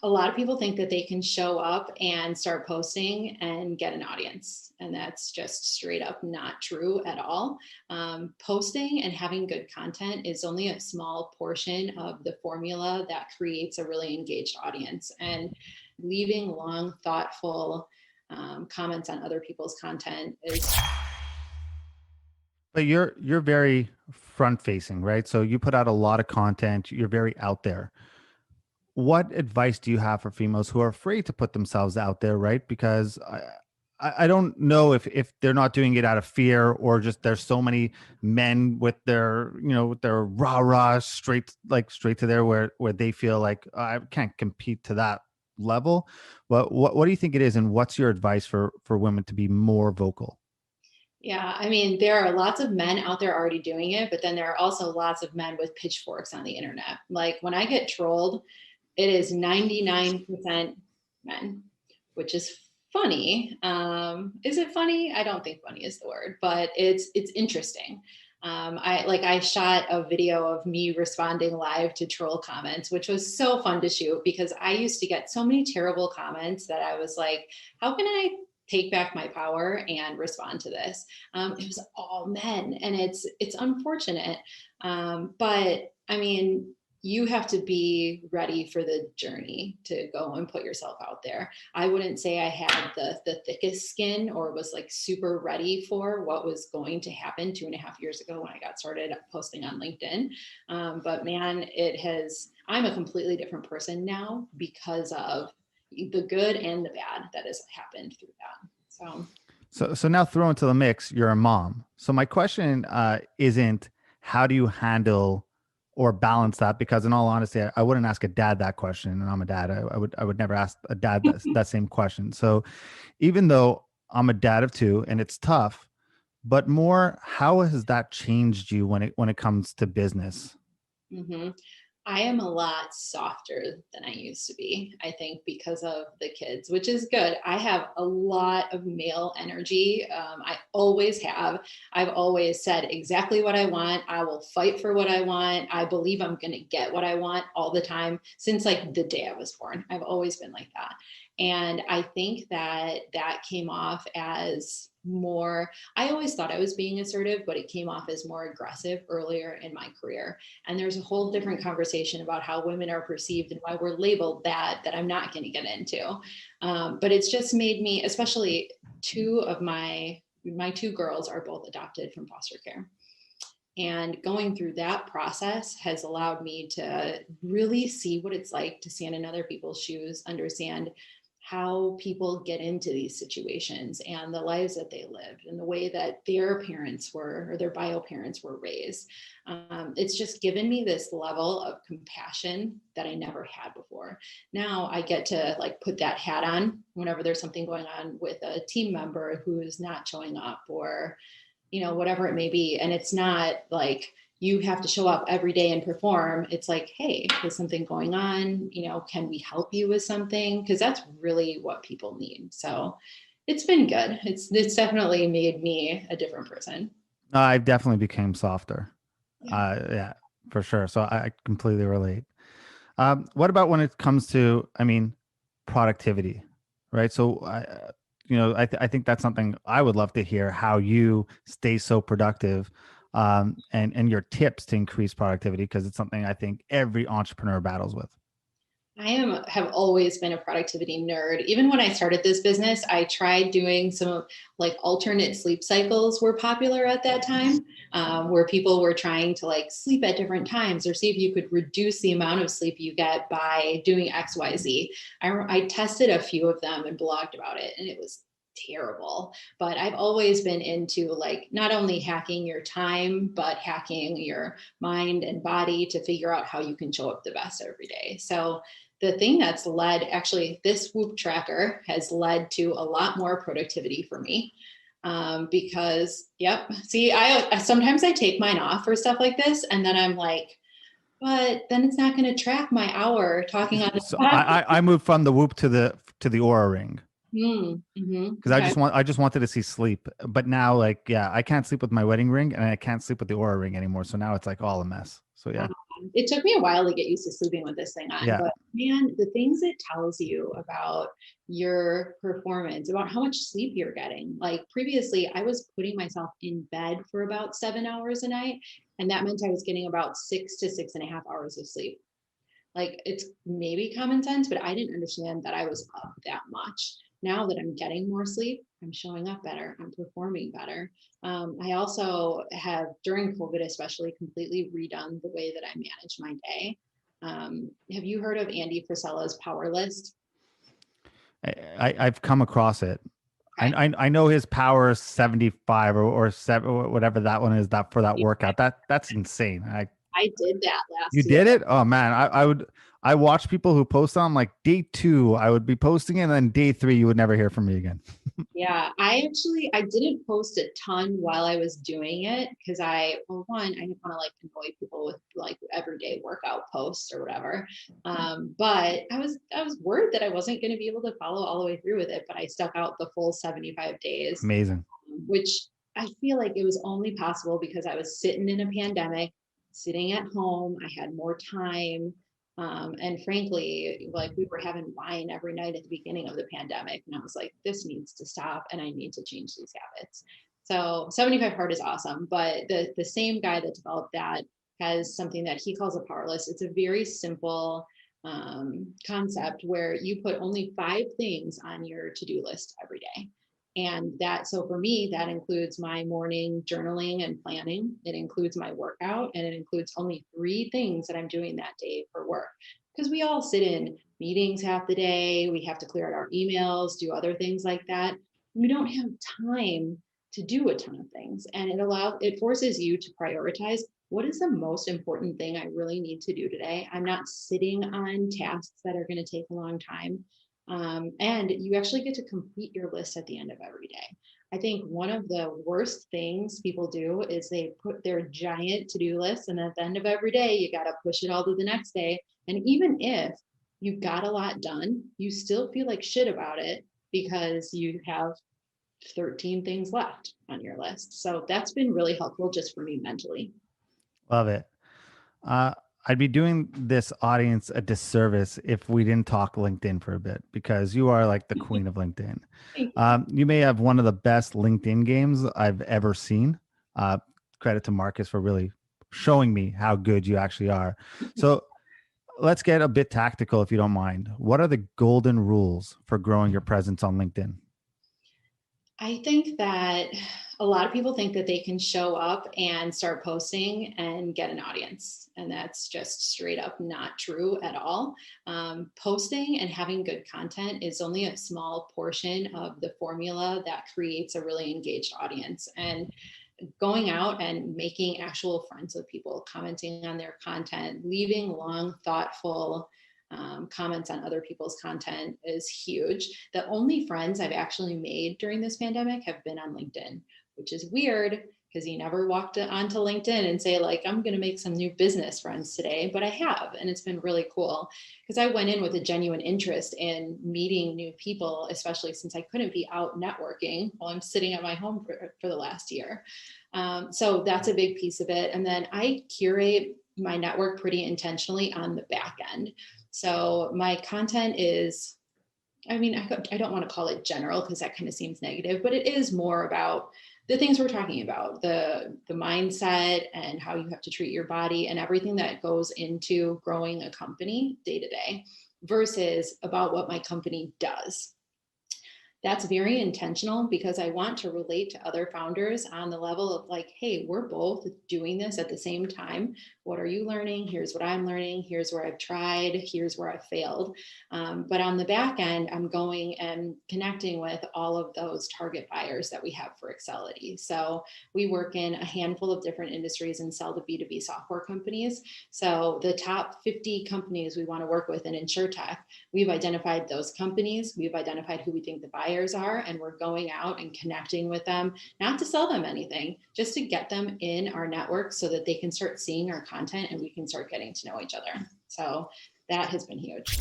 A lot of people think that they can show up and start posting and get an audience. And that's just straight up not true at all. Posting and having good content is only a small portion of the formula that creates a really engaged audience. And leaving long, thoughtful comments on other people's content is. But you're very front facing, right? So you put out a lot of content. You're very out there. What advice do you have for females who are afraid to put themselves out there, right? Because I don't know if they're not doing it out of fear, or just there's so many men with their, with their rah straight to there where they feel like, "Oh, I can't compete to that level." But what do you think it is, and what's your advice for women to be more vocal? Yeah, I mean, there are lots of men out there already doing it, but then there are also lots of men with pitchforks on the internet. Like when I get trolled, it is 99% men, which is funny. Is it funny? I don't think funny is the word, but it's interesting. I shot a video of me responding live to troll comments, which was so fun to shoot because I used to get so many terrible comments that I was like, how can I take back my power and respond to this? It was all men, and it's unfortunate. But I mean, you have to be ready for the journey to go and put yourself out there. I wouldn't say I had the thickest skin or was like super ready for what was going to happen 2.5 years ago when I got started posting on LinkedIn. But man, I'm a completely different person now because of the good and the bad that has happened through that. So now throw into the mix, you're a mom. So my question isn't how do you handle or balance that? Because in all honesty, I wouldn't ask a dad that question, and I'm a dad. I would never ask a dad that same question. So even though I'm a dad of two and it's tough, but more, how has that changed you when it comes to business? Mm-hmm. I am a lot softer than I used to be, I think, because of the kids, which is good. I have a lot of male energy. I always have. I've always said exactly what I want. I will fight for what I want. I believe I'm going to get what I want all the time since like the day I was born. I've always been like that. And I think that came off as more, I always thought I was being assertive, but it came off as more aggressive earlier in my career. And there's a whole different conversation about how women are perceived and why we're labeled that I'm not going to get into. But it's just made me, especially two of my two girls are both adopted from foster care. And going through that process has allowed me to really see what it's like to stand in other people's shoes, understand how people get into these situations and the lives that they lived and the way that their parents were or their bio parents were raised. It's just given me this level of compassion that I never had before. Now I get to like put that hat on whenever there's something going on with a team member who's not showing up or, whatever it may be. And it's not like, you have to show up every day and perform. It's like, hey, there's something going on. Can we help you with something? Because that's really what people need. So it's been good. It's definitely made me a different person. I definitely became softer. Yeah. Yeah, for sure. So I completely relate. What about when it comes to, productivity, right? So I think that's something I would love to hear, how you stay so productive, and your tips to increase productivity, because it's something I think every entrepreneur battles with. I have always been a productivity nerd. Even when I started this business, I tried doing some like alternate sleep cycles were popular at that time, where people were trying to like sleep at different times or see if you could reduce the amount of sleep you get by doing XYZ. I tested a few of them and blogged about it, and it was terrible. But I've always been into like not only hacking your time, but hacking your mind and body to figure out how you can show up the best every day. So the thing that's led, actually, this Whoop tracker has led to a lot more productivity for me. Because, yep. See, I sometimes I take mine off for stuff like this, and then I'm like, but then it's not going to track my hour talking on the So podcast. I moved from the Whoop to the Aura Ring, because Okay. I just wanted to see sleep. But now, like, yeah, I can't sleep with my wedding ring, and I can't sleep with the Aura Ring anymore. So now it's like all a mess. So yeah. It took me a while to get used to sleeping with this thing on, Yeah. but man, the things it tells you about your performance, about how much sleep you're getting. Like previously, I was putting myself in bed for about 7 hours a night, and that meant I was getting about 6 to 6.5 hours of sleep. Like it's maybe common sense, but I didn't understand that I was up that much. Now that I'm getting more sleep, I'm showing up better, I'm performing better. I also have, during COVID especially, completely redone the way that I manage my day. Have you heard of Andy Frisella's Power List? I've come across it. Okay. I know his power is 75 or 7 or whatever that one is, that for that workout. That's insane. I did that You last year. did it? Oh man, I watch people who post on like day 2, I would be posting it, and then day 3 you would never hear from me again. Yeah, I didn't post a ton while I was doing it because well, one, I didn't want to like annoy people with like everyday workout posts or whatever. But I was worried that I wasn't going to be able to follow all the way through with it, but I stuck out the full 75 days, Amazing. which I feel like it was only possible because I was sitting in a pandemic, sitting at home. I had more time. And frankly, like we were having wine every night at the beginning of the pandemic. And I was like, this needs to stop and I need to change these habits. So 75 hard is awesome. But the same guy that developed that has something that he calls a power list. It's a very simple concept where you put only 5 things on your to-do list every day. And so for me, that includes my morning journaling and planning. It includes my workout, and it includes only 3 things that I'm doing that day for work. Because we all sit in meetings half the day, we have to clear out our emails, do other things like that. We don't have time to do a ton of things. And it forces you to prioritize what is the most important thing I really need to do today. I'm not sitting on tasks that are going to take a long time. And you actually get to complete your list at the end of every day. I think one of the worst things people do is they put their giant to-do list, and at the end of every day, you got to push it all to the next day. And even if you got a lot done, you still feel like shit about it because you have 13 things left on your list. So that's been really helpful just for me mentally. Love it. Uh, I'd be doing this audience a disservice if we didn't talk LinkedIn for a bit, because you are like the queen of LinkedIn. You may have one of the best LinkedIn games I've ever seen. Credit to Marcus for really showing me how good you actually are. So let's get a bit tactical, if you don't mind. What are the golden rules for growing your presence on LinkedIn? I think that a lot of people think that they can show up and start posting and get an audience. And that's just straight up not true at all. Posting and having good content is only a small portion of the formula that creates a really engaged audience. And going out and making actual friends with people, commenting on their content, leaving long, thoughtful comments on other people's content is huge. The only friends I've actually made during this pandemic have been on LinkedIn, which is weird because you never walked onto LinkedIn and say like, I'm going to make some new business friends today, but I have, and it's been really cool because I went in with a genuine interest in meeting new people, especially since I couldn't be out networking while I'm sitting at my home for the last year. So that's a big piece of it. And then I curate my network pretty intentionally on the back end. So my content is, I mean, I don't want to call it general because that kind of seems negative, but it is more about the things we're talking about, the mindset and how you have to treat your body and everything that goes into growing a company day to day versus about what my company does. That's very intentional because I want to relate to other founders on the level of like, hey, we're both doing this at the same time. What are you learning? Here's what I'm learning. Here's where I've tried. Here's where I've failed. But on the back end, I'm going and connecting with all of those target buyers that we have for Excelity. So we work in a handful of different industries and sell to B2B software companies. So the top 50 companies we want to work with in InsurTech, we've identified those companies. We've identified who we think the buyers are, and we're going out and connecting with them, not to sell them anything, just to get them in our network so that they can start seeing our content and we can start getting to know each other. So that has been huge.